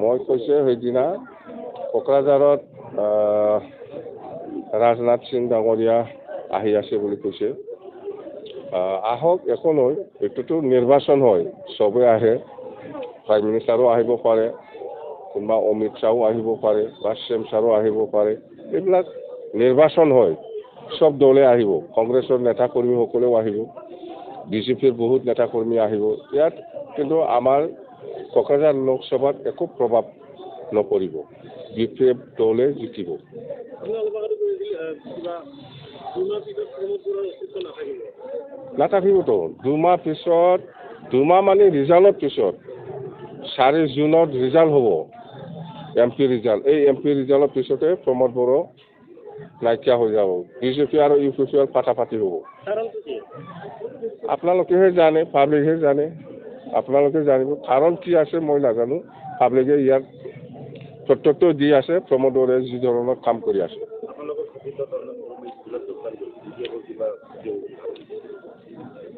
মই কৈছে সেইদিনা কোকৰাঝাৰত ৰাজনাথ সিং ডাঙৰীয়া আহি আছে বুলি কৈছে। আহক একো নহয়, এইটোতো নিৰ্বাচন হয়, চবে আহে, প্ৰাইম মিনিষ্টাৰো আহিব পাৰে, কোনোবা অমিত শ্বাহো আহিব পাৰে বা শ্যাম ছাৰো আহিব পাৰে। এইবিলাক নিৰ্বাচন হয়, চব দলে আহিব, কংগ্ৰেছৰ নেতাকৰ্মীসকলেও আহিব, বিজেপিৰ বহুত নেতাকৰ্মী আহিব। ইয়াত কিন্তু আমাৰ কোকৰাঝাৰ লোকসভাত একো প্ৰভাৱ নপৰিব, BPF দলে জিকিব। নাথাকিবতো 2 মাহ পিছত, 2 মাহ মানে ৰিজাল্টৰ পিছত 4 জুনত ৰিজাল্ট হ'ব, MP ৰিজাল্ট। এই MP ৰিজাল্টৰ পিছতে প্ৰমোদ বড়ো নাইকিয়া হৈ যাব, বিজেপি আৰু UPPৰ ফাটাফাটি হ'ব। আপোনালোকেহে জানে, পাব্লিকে জানে, আপোনালোকে জানিব কাৰণ কি আছে মই নাজানো। পাব্লিকে ইয়াক তথ্যটো দি আছে, প্ৰমোদ বড়োৱে যি ধৰণৰ কাম কৰি আছে।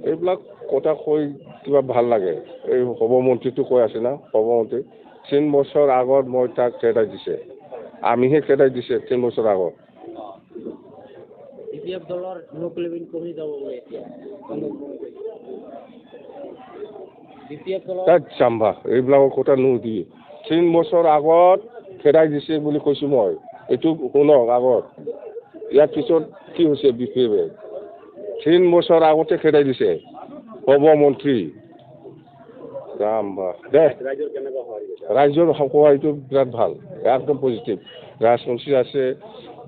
এইবিলাক কথা কৈ কিবা ভাল লাগে। এই সভামন্ত্ৰীটো কৈ আছে না, সভামন্ত্ৰী 3 বছৰ আগত মই তাক খেদাই দিছে, আমিহে খেদাই দিছে 3 বছৰ আগত। চাম্বা এইবিলাকৰ কথা নুসুধি, 3 বছৰ আগত খেদাই দিছে বুলি কৈছো মই। এইটো শুনক আগত, ইয়াৰ পিছত কি হৈছে BPF-এ 3 বছৰ আগতে খেদাই দিছে সভামন্ত্ৰী। দে ৰাইজৰ সহায়টো বিৰাট ভাল, একদম পজিটিভ। ৰাজবংশী আছে,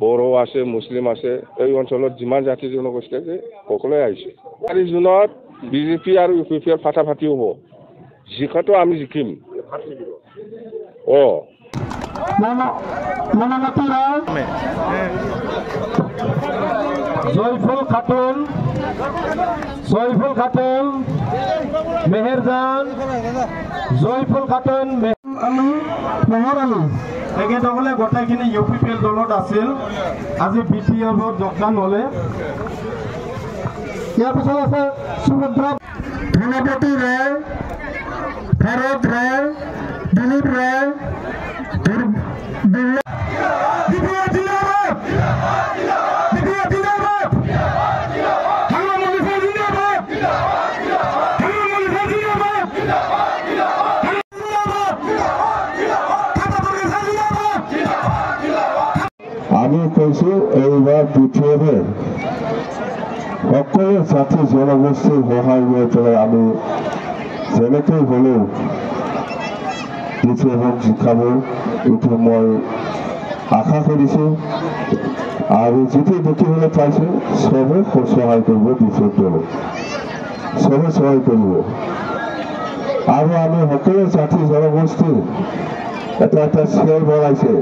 বড়ো আছে, মুছলিম আছে, এই অঞ্চলত যিমান জাতি জনগোষ্ঠী আছে সকলোৱে আহিছে। 4 জুনত বিজেপি আৰু UPPৰ ফাটাফাটি হ'ব, জিকাটো আমি জিকিম। জয়ফুল খাতুন, মেহেৰজান, জয়ফুল খাতুন, মেহৰ আলী, তেখেতসকলে গোটেইখিনি UPPৰ দলত আছিল, আজি BPF-ত যোগদান হ'লে। ইয়াৰ পিছত আছে সুভদ্ৰা, ধনপতি ৰায়, ভৰত ৰায়, দিলীপ ৰায়, আমি কৈছো এইবাৰ BPF-এ সকলো জাতি জনগোষ্ঠীৰ সহায় লৈ পেলাই আমি যেনেকৈ হ'লেও BPF-ক জিকাব, এইটো মই আশা কৰিছো। আৰু যিটো দেখিবলৈ পাইছো চবে সহায় কৰিব, BPF দলে চবে সহায় কৰিব। আৰু আমি সকলো জাতি জনগোষ্ঠীৰ এটা শ্বেয়াৰ বনাইছে,